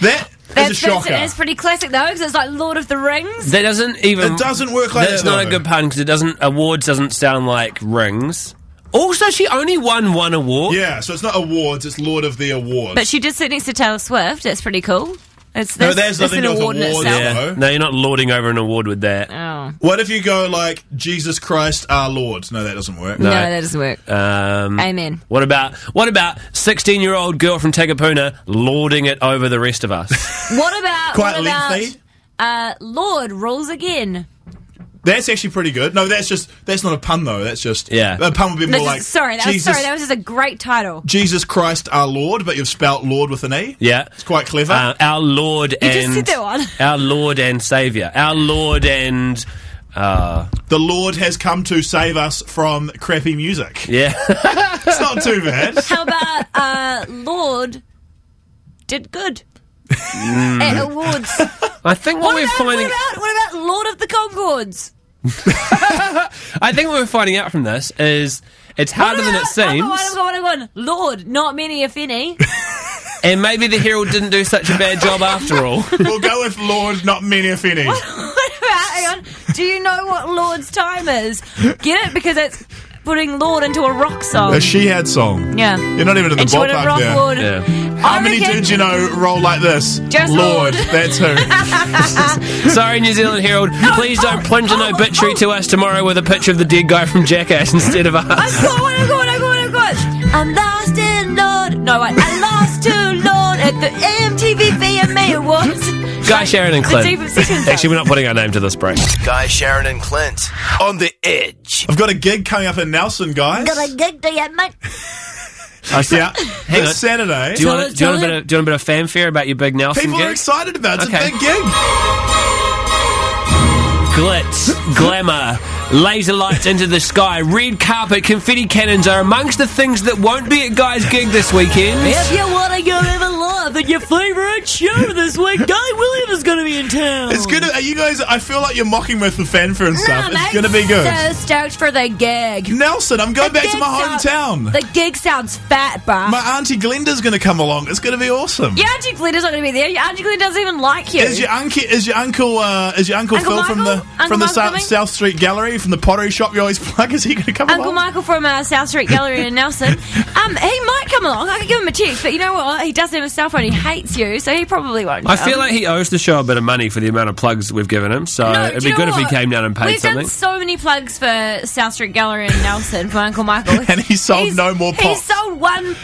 That's a shocker. That's pretty classic, though, because it's like Lord of the Rings. That doesn't even... It doesn't work like that, That's not a good pun, because awards doesn't sound like rings. Also, she only won one award. Yeah, so it's not awards, it's Lord of the Awards. But she did sit next to Taylor Swift. That's pretty cool. There's nothing an with award in awards, itself. though. No, you're not lording over an award with that. Oh. What if you go like, Jesus Christ our Lord? No, that doesn't work. No, that doesn't work. Amen. What about 16-year-old girl from Takapuna lording it over the rest of us? What about lengthy? Lord rules again? That's actually pretty good. No, that's not a pun though. That's just a pun would be more like that was just a great title. Jesus Christ our Lord, but you've spelt Lord with an E. Yeah, it's quite clever. Our Lord you just said that one. Our Lord and Saviour. Our Lord and the Lord has come to save us from crappy music. Yeah, it's not too bad. How about Lord did good at awards? I think what we're finding. What about Lord of the Concords? I think what we're finding out from this is it's harder than it seems. I've gone. Lord, not many if any. And maybe the Herald didn't do such a bad job after all. We'll go with Lord, not many if any. What about, hang on, do you know what Lord's time is? Get it? Because it's putting Lord into a rock song. A She Had song. Yeah. You're not even in the into ballpark rock there. Lord. Yeah. How many did you know roll like this? Just Lord. Lord. That's who. Sorry, New Zealand Herald. Please don't plunge an obituary to us tomorrow with a picture of the dead guy from Jackass instead of us. I've got. I'm lost in Lord. No, wait. I lost to Lord at the MTV VMA Awards. Guy, Sharyn and Clint. The deep obsession Actually, we're not putting our name to this break. Guy, Sharyn and Clint on the Edge. I've got a gig coming up in Nelson, guys. Got a gig to you, mate. Yeah. Hang on. This Saturday. Do you want a bit of fanfare about your big Nelson People gig? are excited about it. It's a big gig. Glitz, glamour, laser lights into the sky, red carpet, confetti cannons are amongst the things that won't be at Guy's gig this weekend. If you want to go have a look and your favourite show this week, Guy Williams is going to be in town. It's good. Are you guys? I feel like you're mocking with the fanfare and stuff. It's going to be good. So stoked for the gig. Nelson, I'm going back to my hometown. The gig sounds fat, bruh. My Auntie Glenda's going to come along. It's going to be awesome. Your Auntie Glenda's not going to be there. Your Auntie Glenda doesn't even like you. Is your uncle Phil from the South Street Gallery, from the pottery shop you always plug? Is he going to come along? Uncle Michael from South Street Gallery in Nelson. He might come along. I could give him a text, but you know what? He doesn't have a cell phone. He hates you, so he probably won't. I feel like he owes the show a bit of money for the amount of plugs we've given him, so it'd be good if he came down and paid something. We've done so many plugs for South Street Gallery in Nelson for Uncle Michael. And he sold no more pots. He sold one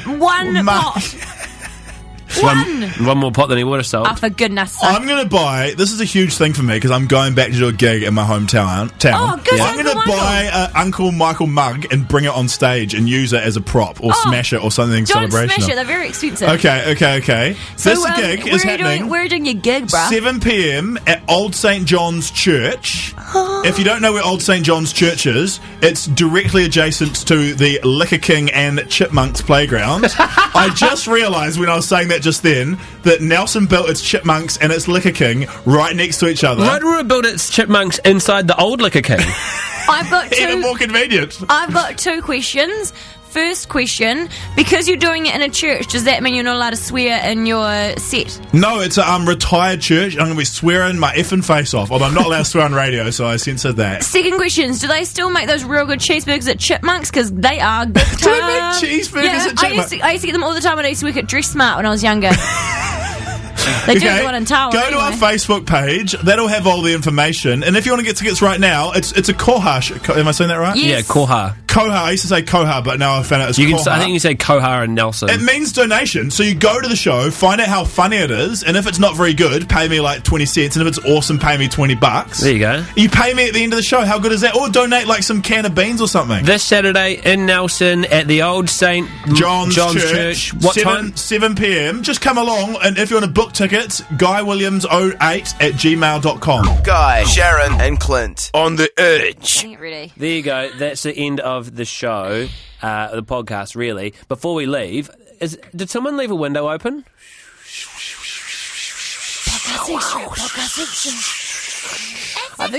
pot. One more pot than he would have sold. Oh, for goodness sake. I'm going to buy... This is a huge thing for me because I'm going back to do a gig in my hometown. Oh, good. I'm going to buy an Uncle Michael mug and bring it on stage and use it as a prop or smash it or something celebrational. Don't smash it. They're very expensive. Okay. So, this gig is happening... Where are you doing your gig, bruh? 7 p.m. at Old St. John's Church. If you don't know where Old St. John's Church is, it's directly adjacent to the Liquor King and Chipmunks playground. I just realised when I was saying that just then that Nelson built its Chipmunks and its Liquor King right next to each other. Why do we build its Chipmunks inside the old Liquor King? I've got two. Even more convenient. I've got 2 questions. First question, because you're doing it in a church, does that mean you're not allowed to swear in your set? No, it's a retired church. I'm going to be swearing my effing face off. Although I'm not allowed to swear on radio, so I censored that. Second question, do they still make those real good cheeseburgers at Chipmunks? Because they are good. Do they make cheeseburgers at Chipmunks? I used to get them all the time when I used to work at Dress Smart when I was younger. They do the one in Tower. Go to our Facebook page. That'll have all the information. And if you want to get tickets right now, it's a koha. Am I saying that right? Yes. Yeah, koha. Koha. I used to say koha, but now I've found out it's koha. I think you say koha and Nelson. It means donation. So you go to the show, find out how funny it is, and if it's not very good, pay me like 20 cents. And if it's awesome, pay me $20. There you go. You pay me at the end of the show. How good is that? Or donate like some can of beans or something. This Saturday in Nelson at the Old St. John's Church. What time? 7 p.m. Just come along, and if you want to book tickets, GuyWilliams08@gmail.com. Guy, Sharyn, and Clint on the edge. Get ready. There you go. That's the end of the show, the podcast, really. Before we leave, did someone leave a window open? I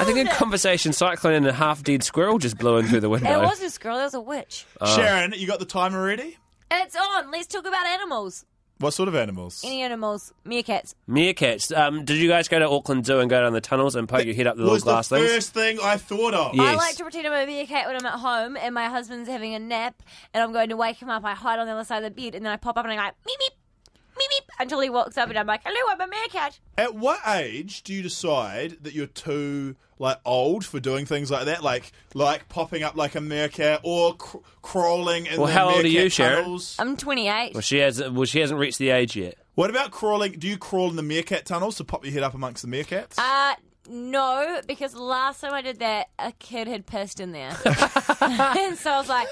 think a conversation cyclone and a half-dead squirrel just blew in through the window. It wasn't a squirrel, it was a witch. Sharyn, you got the timer ready? It's on. Let's talk about animals. What sort of animals? Any animals. Meerkats. Meerkats. Did you guys go to Auckland Zoo and go down the tunnels and poke your head up the little glass things? That was the first thing I thought of. Yes. I like to pretend I'm a meerkat when I'm at home and my husband's having a nap and I'm going to wake him up. I hide on the other side of the bed and then I pop up and I'm like, meep, meep, meep, meep, until he walks up and I'm like, hello, I'm a meerkat. At what age do you decide that you're too old for doing things like that, like popping up like a meerkat or crawling in the meerkat tunnels? How old are you, Sharyn? I'm 28. Well, she hasn't reached the age yet. What about crawling? Do you crawl in the meerkat tunnels to pop your head up amongst the meerkats? No, because last time I did that, a kid had pissed in there. And so I was like,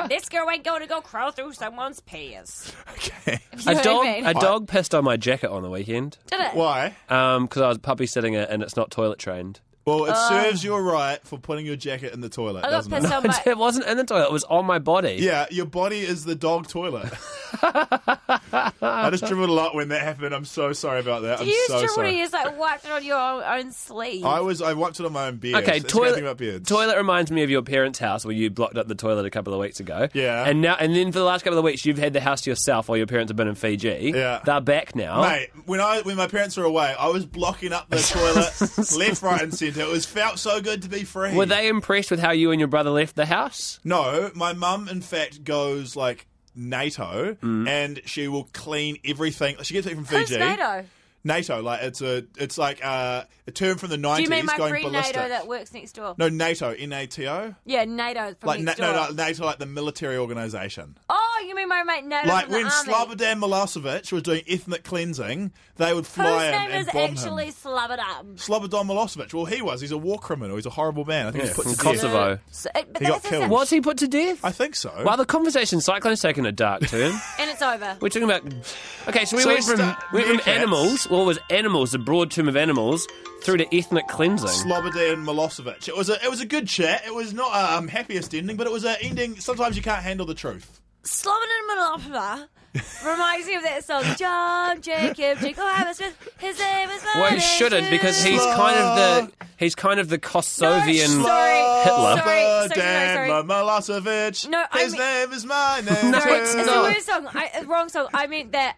this girl ain't going to go crawl through someone's piss. Okay. A dog pissed on my jacket on the weekend. Did it? Why? Because I was puppy sitting it and it's not toilet trained. Well, it serves you right for putting your jacket in the toilet, doesn't it? No, it wasn't in the toilet. It was on my body. Yeah, your body is the dog toilet. I just dribbled a lot when that happened. I'm so sorry about that. I'm so sorry. You just wiped it on your own sleeve. I wiped it on my own beard. Okay, toilet reminds me of your parents' house where you blocked up the toilet a couple of weeks ago. Yeah. And then for the last couple of weeks you've had the house to yourself while your parents have been in Fiji. Yeah. They're back now. Mate, when my parents were away, I was blocking up the toilet left, right and centre. It felt so good to be free. Were they impressed with how you and your brother left the house? No, my mum in fact goes NATO, and she will clean everything. She gets it from Fiji. Who's NATO? NATO, it's like a term from the 90s. Do you mean my going friend ballistic. NATO that works next door? No, NATO, NATO. Yeah, NATO from next door. No, NATO, like the military organisation. Oh, you mean my mate NATO like from the when army? Slobodan Milosevic was doing ethnic cleansing, they would fly in and bomb him. Whose name is actually Slobodan? Slobodan Milosevic. Well, he's a war criminal. He's a horrible man. I think he's put to Kosovo. death. He got killed. Was he put to death? I think so. Well, the conversation cyclone's taken a dark turn. And it's over. We're talking about... Okay, so we went from animals. What was animals, the broad term of animals, through to ethnic cleansing. Slobodan Milosevic. It was a good chat. It was not happiest ending, but it was an ending. Sometimes you can't handle the truth. Slobodan Milosevic reminds me of that song, John Jacob Hammersmith. His name is Well, he shouldn't, because he's kind of the Kosovian Hitler. Sorry. Milosevic. No, his name is my name. No, Sorry, it's it's not. a weird song. Wrong song. I meant that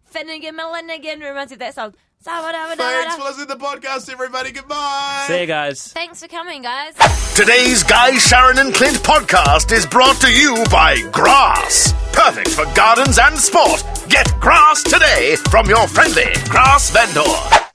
Finnegan Millenigan reminds me of that song. Thanks for listening to the podcast, everybody. Goodbye. See you guys. Thanks for coming, guys. Today's Guy, Sharyn and Clint podcast is brought to you by Grass. Perfect for gardens and sport. Get Grass today from your friendly Grass vendor.